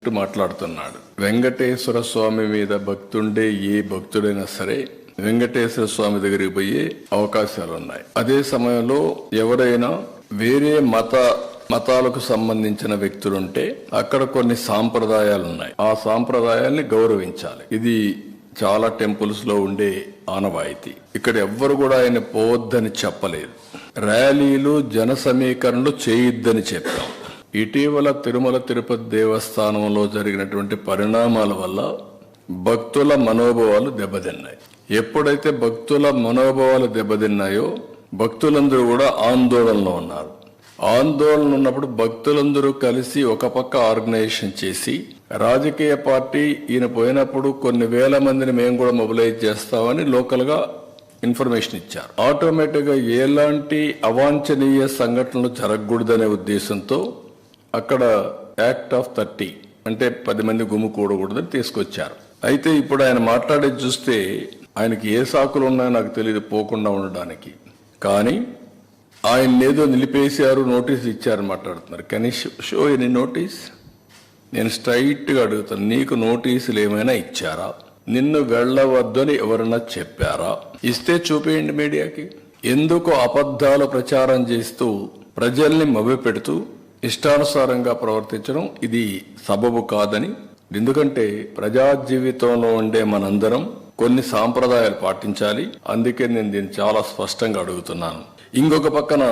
Correct మాట్లాడుతున్నాడు. వెంకటేశ్వర స్వామి మీద భక్తుండే ఏ భక్తుడైనా సరే వెంకటేశ్వర స్వామి దగ్గరికి పోయే అవకాశాలు ఉన్నాయి. అదే సమయంలో ఎవరైనా వేరే మతాలకు సంబంధించిన వ్యక్తులుంటే అక్కడ కొన్ని సాంప్రదాయాలు ఉన్నాయి. ఆ సాంప్రదాయాల్ని గౌరవించాలి. ఇది చాలా టెంపుల్స్ లో ఉండే ఆనవాయితీ. ఇక్కడ ఎవ్వరు కూడా ఆయన పోవద్దని చెప్పలేదు. ర్యాలీలు జన సమీకరణలు చేయొద్దని చెప్పాం. ఇటీవల తిరుమల తిరుపతి దేవస్థానంలో జరిగినటువంటి పరిణామాల వల్ల భక్తుల మనోభావాలు దెబ్బతిన్నాయి. ఎప్పుడైతే భక్తుల మనోభావాలు దెబ్బతిన్నాయో భక్తులందరూ కూడా ఆందోళనలో ఉన్నారు. ఆందోళన ఉన్నప్పుడు భక్తులందరూ కలిసి ఒక పక్క ఆర్గనైజేషన్ చేసి రాజకీయ పార్టీ ఈయన పోయినప్పుడు కొన్ని వేల మందిని మేము కూడా మొబిలైజ్ చేస్తామని లోకల్ గా ఇన్ఫర్మేషన్ ఇచ్చారు. ఆటోమేటిక్ గా ఎలాంటి అవాంఛనీయ సంఘటనలు జరగకూడదనే ఉద్దేశంతో అక్కడ యాక్ట్ ఆఫ్ 30 అంటే 10 మంది గుమ్ముకూడకూడదని తీసుకొచ్చారు. అయితే ఇప్పుడు ఆయన మాట్లాడేది చూస్తే ఆయనకి ఏ సాకులు ఉన్నాయో నాకు తెలియదు పోకుండా ఉండడానికి. కానీ ఆయన ఏదో నిలిపేశారు, నోటీస్ ఇచ్చారని మాట్లాడుతున్నారు. Can you show any notice? నేను స్ట్రైట్ గా అడుగుతాను, నీకు నోటీసులు ఏమైనా ఇచ్చారా? నిన్ను వెళ్ళవద్దని ఎవరన్నా చెప్పారా? ఇస్తే చూపేయండి మీడియాకి. ఎందుకు అబద్ధాలు ప్రచారం చేస్తూ ప్రజల్ని మభ్యపెడుతూ ఇష్టానుసారంగా ప్రవర్తించడం ఇది సబబు కాదని. ఎందుకంటే ప్రజా జీవితంలో ఉండే మనందరం కొన్ని సాంప్రదాయాలు పాటించాలి. అందుకే నేను దీన్ని చాలా స్పష్టంగా అడుగుతున్నాను. ఇంకొక పక్కన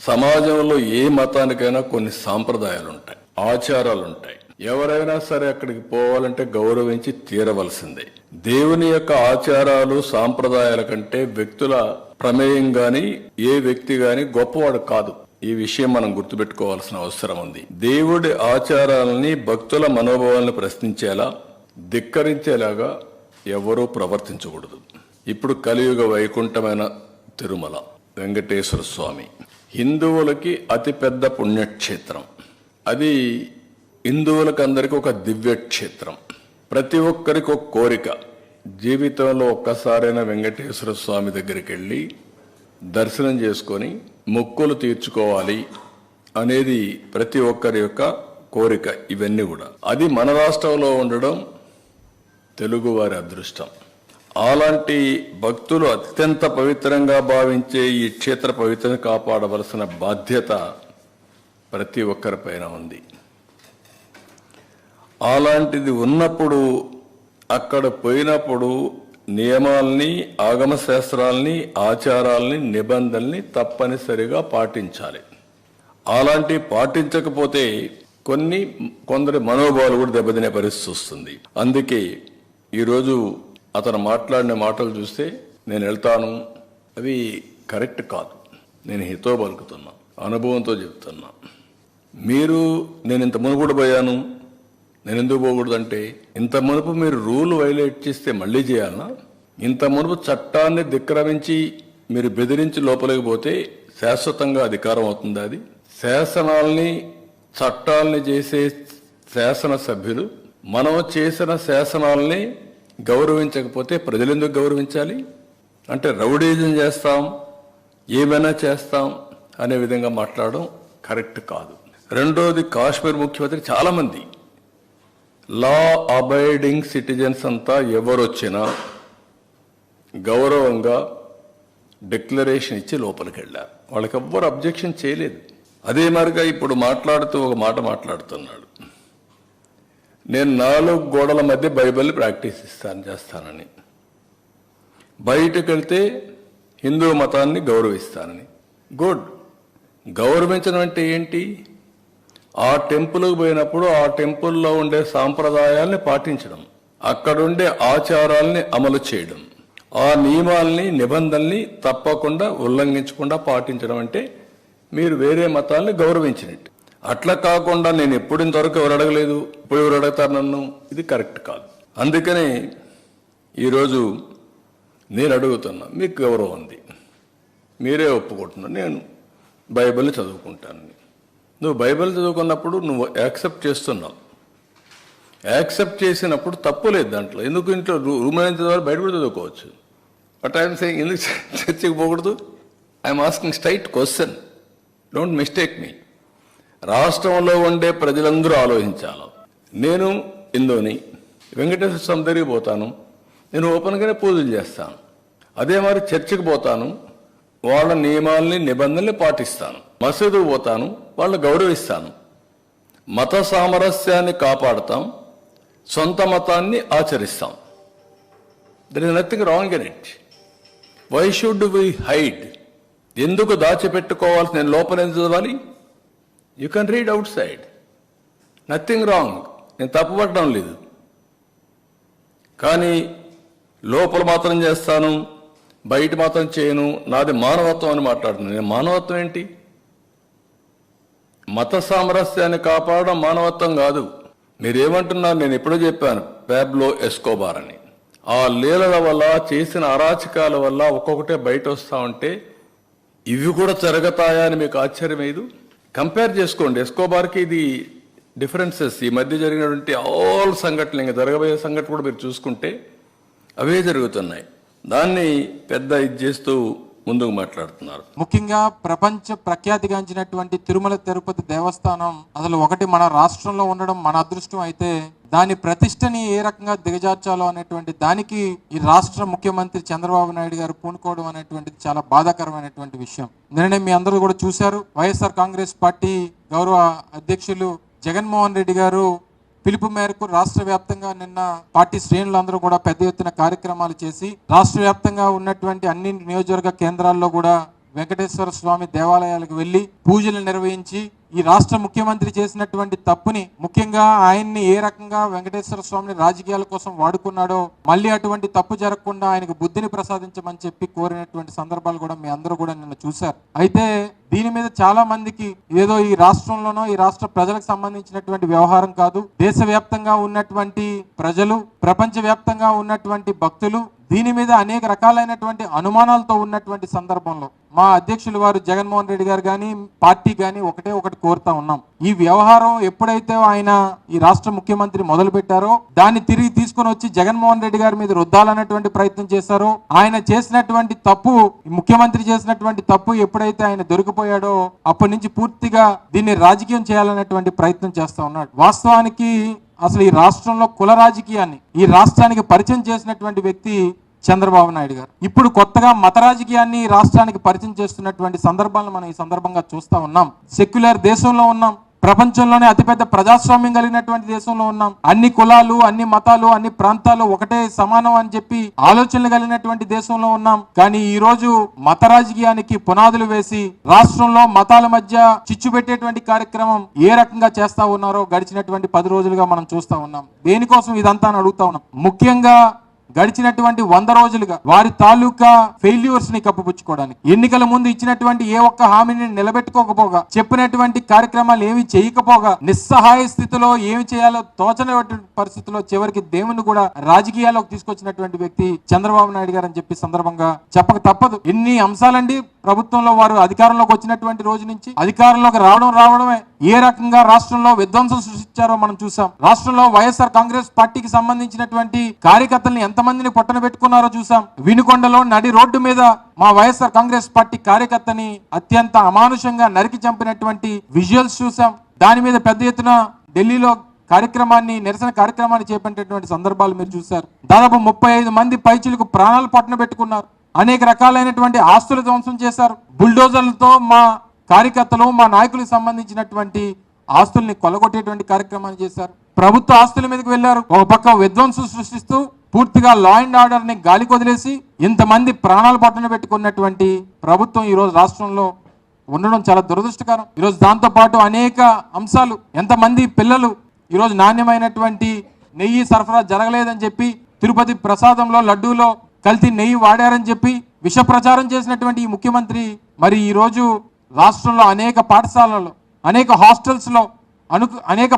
సమాజంలో ఏ మతానికైనా కొన్ని సాంప్రదాయాలు ఉంటాయి, ఆచారాలు ఉంటాయి. ఎవరైనా సరే అక్కడికి పోవాలంటే గౌరవించి తీరవలసిందే. దేవుని యొక్క ఆచారాలు సాంప్రదాయాల కంటే వ్యక్తుల ప్రమేయం గాని ఏ వ్యక్తి గాని గొప్పవాడు కాదు. ఈ విషయం మనం గుర్తుపెట్టుకోవాల్సిన అవసరం ఉంది. దేవుడి ఆచారాలని భక్తుల మనోభావాలను ప్రశ్నించేలా ధిక్కరించేలాగా ఎవరూ ప్రవర్తించకూడదు. ఇప్పుడు కలియుగ వైకుంఠమైన తిరుమల వెంకటేశ్వర స్వామి హిందువులకి అతిపెద్ద పుణ్యక్షేత్రం. అది హిందువులకు అందరికీ ఒక దివ్య క్షేత్రం. ప్రతి ఒక్కరికి ఒక కోరిక, జీవితంలో ఒక్కసారైనా వెంకటేశ్వర స్వామి దగ్గరికి వెళ్ళి దర్శనం చేసుకొని మొక్కులు తీర్చుకోవాలి అనేది ప్రతి ఒక్కరి యొక్క కోరిక. ఇవన్నీ కూడా అది మన రాష్ట్రంలో ఉండడం తెలుగువారి అదృష్టం. అలాంటి భక్తులు అత్యంత పవిత్రంగా భావించే ఈ క్షేత్ర పవిత్రత కాపాడవలసిన బాధ్యత ప్రతి ఒక్కరిపైన ఉంది. అలాంటిది ఉన్నప్పుడు అక్కడ పోయినప్పుడు నియమాల్ని, ఆగమ శాస్త్రాల్ని, ఆచారాల్ని, నిబంధనల్ని తప్పనిసరిగా పాటించాలి. అలాంటి పాటించకపోతే కొందరి మనోభావాలు కూడా దెబ్బతినే పరిస్థితి వస్తుంది. అందుకే ఈరోజు అతను మాట్లాడిన మాటలు చూస్తే నేను వెళ్తాను, అవి కరెక్ట్ కాదు. నేను హితో పలుకుతున్నా, అనుభవంతో చెప్తున్నా. నేను ఇంత మునుపు పోయాను, నేను ఎందుకు పోకూడదంటే, ఇంత మునుపు మీరు రూల్ వైలేట్ చేస్తే మళ్ళీ చేయాలనా? ఇంత మునుపు చట్టాన్ని ధిక్కరించి మీరు బెదిరించి లోపలికి పోతే శాశ్వతంగా అధికారం అవుతుంది. అది శాసనాల్ని చట్టాలని చేసే శాసనసభ్యులు మనం చేసిన శాసనాల్ని గౌరవించకపోతే ప్రజలు ఎందుకు గౌరవించాలి? అంటే రౌడీజం చేస్తాం, ఏమైనా చేస్తాం అనే విధంగా మాట్లాడడం కరెక్ట్ కాదు. రెండోది, కాశ్మీర్ ముఖ్యమంత్రి చాలా మంది లా అబైడింగ్ సిటిజన్స్ అంతా ఎవరొచ్చినా గౌరవంగా డిక్లరేషన్ ఇచ్చి లోపలికి వెళ్ళారు. వాళ్ళకి ఎవ్వరు అబ్జెక్షన్ చేయలేదు. అదే మరిగా ఇప్పుడు మాట్లాడుతూ ఒక మాట మాట్లాడుతున్నాడు, నేను 4 గోడల మధ్య బైబిల్ ప్రాక్టీస్ చేస్తానని, బయటకు వెళ్తే హిందూ మతాన్ని గౌరవిస్తానని. గుడ్. గౌరవించడం అంటే ఏంటి? ఆ టెంపుల్కి పోయినప్పుడు ఆ టెంపుల్లో ఉండే సాంప్రదాయాల్ని పాటించడం, అక్కడుండే ఆచారాల్ని అమలు చేయడం, ఆ నియమాల్ని, నిబంధనల్ని తప్పకుండా ఉల్లంఘించకుండా పాటించడం అంటే మీరు వేరే మతాల్ని గౌరవించినట్టు. అట్లా కాకుండా నేను ఎప్పుడు ఇంతవరకు ఎవరు అడగలేదు, ఇప్పుడు ఎవరు అడుగుతారు నన్ను, ఇది కరెక్ట్ కాదు. అందుకనే ఈరోజు నేను అడుగుతున్నా, మీకు గౌరవం ఉంది, మీరే ఒప్పుకుంటున్నా, నేను బైబిల్ చదువుకుంటానని. నువ్వు బైబిల్ చదువుకున్నప్పుడు నువ్వు యాక్సెప్ట్ చేస్తున్నావు. యాక్సెప్ట్ చేసినప్పుడు తప్పు లేదు దాంట్లో. ఎందుకు ఇంట్లో రూమ్ అయిన చదవాలి, బయట కూడా చదువుకోవచ్చు. బట్ ఐఎమ్ సేయింగ్ ఎందుకు చర్చకి పోకూడదు? I'm asking straight question, don't mistake me. రాష్ట్రంలో ఉండే ప్రజలందరూ ఆలోచించాలి. నేను ఇందోని వెంకటేశ్వర స్వామి దగ్గరికి పోతాను, నేను ఓపెన్గానే పూజలు చేస్తాను. అదే మరి చర్చికి పోతాను, వాళ్ళ నియమాల్ని నిబంధనల్ని పాటిస్తాను. మసీదుకు పోతాను, వాళ్ళని గౌరవిస్తాను. మత సామరస్యాన్ని కాపాడుతాం, సొంత మతాన్ని ఆచరిస్తాం. There is nothing wrong in it. Why should we hide? ఎందుకు దాచిపెట్టుకోవాల్సి? నేను లోపల ఎందుకు చదవాలి? You can read outside, nothing wrong. నేను తప్పుపట్టడం లేదు. కానీ లోపల మాత్రం చేస్తాను, బయట మాత్రం చేయను, నాది మానవత్వం అని మాట్లాడుతున్నాను. నేను మానవత్వం ఏంటి? మత సామరస్యాన్ని కాపాడడం మానవత్వం కాదు. మీరేమంటున్నారు? నేను ఎప్పుడో చెప్పాను పాబ్లో ఎస్కోబార్ అని. ఆ లీలల వల్ల, చేసిన అరాచకాల వల్ల ఒక్కొక్కటే బయట వస్తూ ఉంటే ఇవి కూడా జరుగుతాయా అని మీకు ఆశ్చర్యం లేదు? కంపేర్ చేసుకోండి. ఎస్కోబార్కి ఇది డిఫరెన్సెస్. ఈ మధ్య జరిగినటువంటి ఆల్ సంఘటనలు, ఇంకా జరగబోయే సంఘటన కూడా మీరు చూసుకుంటే అవే జరుగుతున్నాయి. దాన్ని పెద్ద ఇది చేస్తూ ముందుకు మాట్లాడుతున్నారు. ముఖ్యంగా ప్రపంచ ప్రఖ్యాతిగాంచినటువంటి తిరుమల తిరుపతి దేవస్థానం అసలు ఒకటి మన రాష్ట్రంలో ఉండడం మన అదృష్టం అయితే, దాని ప్రతిష్టని ఏ రకంగా దిగజార్చాలో అనేటువంటి దానికి ఈ రాష్ట్ర ముఖ్యమంత్రి చంద్రబాబు నాయుడు గారు పూనుకోవడం అనేటువంటిది చాలా బాధాకరమైనటువంటి విషయం. నిన్ననే మీ అందరూ కూడా చూశారు, వైఎస్ఆర్ కాంగ్రెస్ పార్టీ గౌరవ అధ్యక్షులు జగన్మోహన్ రెడ్డి గారు పిలుపు మేరకు రాష్ట్ర వ్యాప్తంగా నిన్న పార్టీ శ్రేణులందరూ కూడా పెద్ద ఎత్తున కార్యక్రమాలు చేసి రాష్ట్ర వ్యాప్తంగా ఉన్నటువంటి అన్ని నియోజకవర్గ కేంద్రాల్లో కూడా వెంకటేశ్వర స్వామి దేవాలయాలకు వెళ్లి పూజలు నిర్వహించి ఈ రాష్ట్ర ముఖ్యమంత్రి చేసినటువంటి తప్పుని, ముఖ్యంగా ఆయన్ని ఏ రకంగా వెంకటేశ్వర స్వామిని రాజకీయాల కోసం వాడుకున్నాడో మళ్ళీ అటువంటి తప్పు జరగకుండా ఆయనకు బుద్ధిని ప్రసాదించమని చెప్పి కోరినటువంటి సందర్భాలు కూడా మీ అందరూ కూడా నిన్న చూశారు. అయితే దీని మీద చాలా మందికి ఏదో ఈ రాష్ట్రంలోనో ఈ రాష్ట్ర ప్రజలకు సంబంధించినటువంటి వ్యవహారం కాదు, దేశవ్యాప్తంగా ఉన్నటువంటి ప్రజలు, ప్రపంచ వ్యాప్తంగా ఉన్నటువంటి భక్తులు దీని మీద అనేక రకాలైనటువంటి అనుమానాలతో ఉన్నటువంటి సందర్భంలో మా అధ్యక్షులు వారు జగన్మోహన్ రెడ్డి గారు కానీ పార్టీ కానీ ఒకటి కోరుతా ఉన్నాం. ఈ వ్యవహారం ఎప్పుడైతే ఆయన ఈ రాష్ట్ర ముఖ్యమంత్రి మొదలు పెట్టారో దాన్ని తిరిగి తీసుకుని వచ్చి జగన్మోహన్ రెడ్డి గారి మీద రుద్దాలన్నటువంటి ప్రయత్నం చేశారో, ఆయన చేసినటువంటి తప్పు, ముఖ్యమంత్రి చేసినటువంటి తప్పు ఎప్పుడైతే ఆయన దొరికిపోయాడో అప్పటి నుంచి పూర్తిగా దీన్ని రాజకీయం చేయాలనేటువంటి ప్రయత్నం చేస్తా ఉన్నాడు. వాస్తవానికి అసలు ఈ రాష్ట్రంలో కుల రాజకీయాన్ని ఈ రాష్ట్రానికి పరిచయం చేసినటువంటి వ్యక్తి చంద్రబాబు నాయుడు గారు. ఇప్పుడు కొత్తగా మత రాజకీయాన్ని రాష్ట్రానికి పరిచయం చేస్తున్నటువంటి సందర్భాలను మనం ఈ సందర్భంగా చూస్తా ఉన్నాం. సెక్యులర్ దేశంలో ఉన్నాం, ప్రపంచంలోనే అతిపెద్ద ప్రజాస్వామ్యం కలిగినటువంటి దేశంలో ఉన్నాం. అన్ని కులాలు, అన్ని మతాలు, అన్ని ప్రాంతాలు ఒకటే సమానం అని చెప్పి ఆలోచనలు కలిగినటువంటి దేశంలో ఉన్నాం. కానీ ఈ రోజు మత రాజకీయానికి పునాదులు వేసి రాష్ట్రంలో మతాల మధ్య చిచ్చు పెట్టేటువంటి కార్యక్రమం ఏ రకంగా చేస్తా ఉన్నారో గడిచినటువంటి 10 రోజులుగా మనం చూస్తా ఉన్నాం. దేనికోసం ఇదంతా అని అడుగుతా ఉన్నాం. ముఖ్యంగా గడిచినటువంటి 100 రోజులుగా వారి తాలూకా ఫెయిల్యూర్స్ ని కప్పుపుచ్చుకోవడానికి, ఎన్నికల ముందు ఇచ్చినటువంటి ఏ ఒక్క హామీని నిలబెట్టుకోకపోగా, చెప్పినటువంటి కార్యక్రమాలు ఏమి చేయకపోగా, నిస్సహాయ స్థితిలో ఏమి చేయాలో తోచనటువంటి పరిస్థితుల్లో చివరికి దేవుని కూడా రాజకీయాల్లోకి తీసుకొచ్చినటువంటి వ్యక్తి చంద్రబాబు నాయుడు గారు అని చెప్పి సందర్భంగా చెప్పక తప్పదు. ఎన్ని అంశాలండి ప్రభుత్వంలో వారు అధికారంలోకి వచ్చినటువంటి రోజు నుంచి అధికారంలోకి రావడమే ఏ రకంగా రాష్ట్రంలో విధ్వంసం సృష్టించారో మనం చూసాం. రాష్ట్రంలో వైఎస్ఆర్ కాంగ్రెస్ పార్టీకి సంబంధించినటువంటి కార్యకర్తల్ని ఎంతమందిని పొట్టన పెట్టుకున్నారో చూసాం. వినుకొండలో నడి రోడ్డు మీద మా వైఎస్ఆర్ కాంగ్రెస్ పార్టీ కార్యకర్తని అత్యంత అమానుషంగా నరికి చంపినటువంటి విజువల్స్ చూసాం. దాని మీద పెద్ద ఎత్తున ఢిల్లీలో నిరసన కార్యక్రమాన్ని చేపట్టేటువంటి సందర్భాలు మీరు చూశారు. దాదాపు 35 మంది పైచిలకు ప్రాణాలు పొట్టన పెట్టుకున్నారు. అనేక రకాలైనటువంటి ఆస్తులు ధ్వంసం చేశారు. బుల్డోజర్లతో మా కార్యకర్తలు, మా నాయకులకు సంబంధించినటువంటి ఆస్తుల్ని కొలగొట్టేటువంటి కార్యక్రమాన్ని చేశారు. ప్రభుత్వ ఆస్తుల మీదకి వెళ్లారు. ఒక పక్క విధ్వంసం సృష్టిస్తూ పూర్తిగా లా అండ్ ఆర్డర్ ని గాలికి వదిలేసి ఇంతమంది ప్రాణాలు పట్టున పెట్టుకున్నటువంటి ప్రభుత్వం ఈ రోజు రాష్ట్రంలో ఉండడం చాలా దురదృష్టకరం. ఈరోజు దాంతో పాటు అనేక అంశాలు, ఎంతమంది పిల్లలు ఈరోజు నాణ్యమైనటువంటి నెయ్యి సరఫరా జరగలేదని చెప్పి, తిరుపతి ప్రసాదంలో లడ్డూలో కల్తీ నెయ్యి వాడారని చెప్పి విష ప్రచారం చేసినటువంటి ఈ ముఖ్యమంత్రి మరి ఈరోజు రాష్ట్రంలో అనేక పాఠశాలల్లో, అనేక హాస్టల్స్లో, అనేక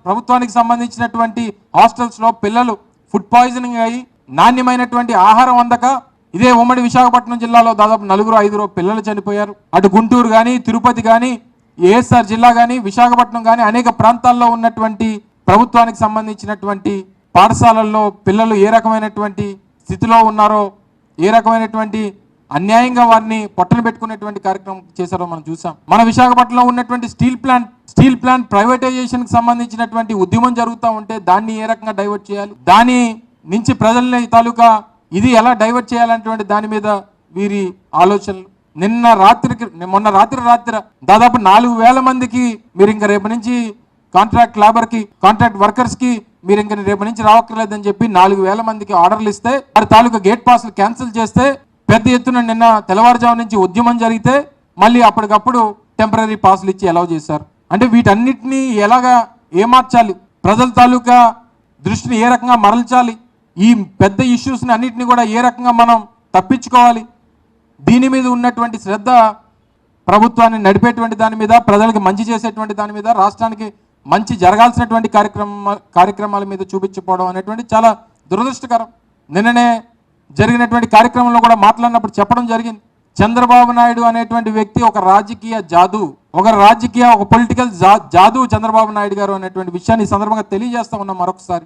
ప్రభుత్వానికి సంబంధించినటువంటి హాస్టల్స్లో పిల్లలు ఫుడ్ పాయిజనింగ్ అయ్యి నాణ్యమైనటువంటి ఆహారం అందక ఇదే ఉమ్మడి విశాఖపట్నం జిల్లాలో దాదాపు 4-5 పిల్లలు చనిపోయారు. అటు గుంటూరు కానీ, తిరుపతి కానీ, ఏఎస్ఆర్ జిల్లా కానీ, విశాఖపట్నం కానీ అనేక ప్రాంతాల్లో ఉన్నటువంటి ప్రభుత్వానికి సంబంధించినటువంటి పాఠశాలల్లో పిల్లలు ఏ రకమైనటువంటి స్థితిలో ఉన్నారో, ఏ రకమైనటువంటి అన్యాయంగా వారిని పొట్టన పెట్టుకునేటువంటి కార్యక్రమం చేశారో మనం చూసాం. మన విశాఖపట్నంలో ఉన్నటువంటి steel plant steel plant privatization కి సంబంధించినటువంటి ఉద్యమం జరుగుతూ ఉంటే దాన్ని ఏ రకంగా డైవర్ట్ చేయాలి, దాని నుంచి ప్రజల్ని తాలూకా ఇది ఎలా డైవర్ట్ చేయాలనేటువంటి దాని మీద వీరి ఆలోచనలు. మొన్న రాత్రి దాదాపు 4,000 మందికి మీరు ఇంకా రేపు నుంచి కాంట్రాక్ట్ వర్కర్స్ కి మీరు ఇంకా రేపు నుంచి రావక్కర్లేదని చెప్పి 4,000 మందికి ఆర్డర్లు ఇస్తే వారి తాలూకా గేట్ పాస్లు క్యాన్సిల్ చేస్తే పెద్ద ఎత్తున నిన్న తెల్లవారుజాము నుంచి ఉద్యమం జరిగితే మళ్ళీ అప్పటికప్పుడు టెంపరీ పాస్లు ఇచ్చి అలౌ చేశారు. అంటే వీటన్నిటినీ ఎలాగా ఏమార్చాలి, ప్రజల తాలూకా దృష్టిని ఏ రకంగా మరల్చాలి, ఈ పెద్ద ఇష్యూస్ని అన్నిటిని కూడా ఏ రకంగా మనం తప్పించుకోవాలి, దీని మీద ఉన్నటువంటి శ్రద్ధ ప్రభుత్వాన్ని నడిపేటువంటి దాని మీద, ప్రజలకు మంచి చేసేటువంటి దాని మీద, రాష్ట్రానికి మంచి జరగాల్సినటువంటి కార్యక్రమాల మీద చూపించకపోవడం అనేటువంటి చాలా దురదృష్టకరం. నిన్ననే జరిగినటువంటి కార్యక్రమంలో కూడా మాట్లాడినప్పుడు చెప్పడం జరిగింది, చంద్రబాబు నాయుడు అనేటువంటి వ్యక్తి ఒక పొలిటికల్ జాదు చంద్రబాబు నాయుడు గారు అనేటువంటి విషయాన్ని ఈ సందర్భంగా తెలియజేస్తా ఉన్నాం మరొకసారి.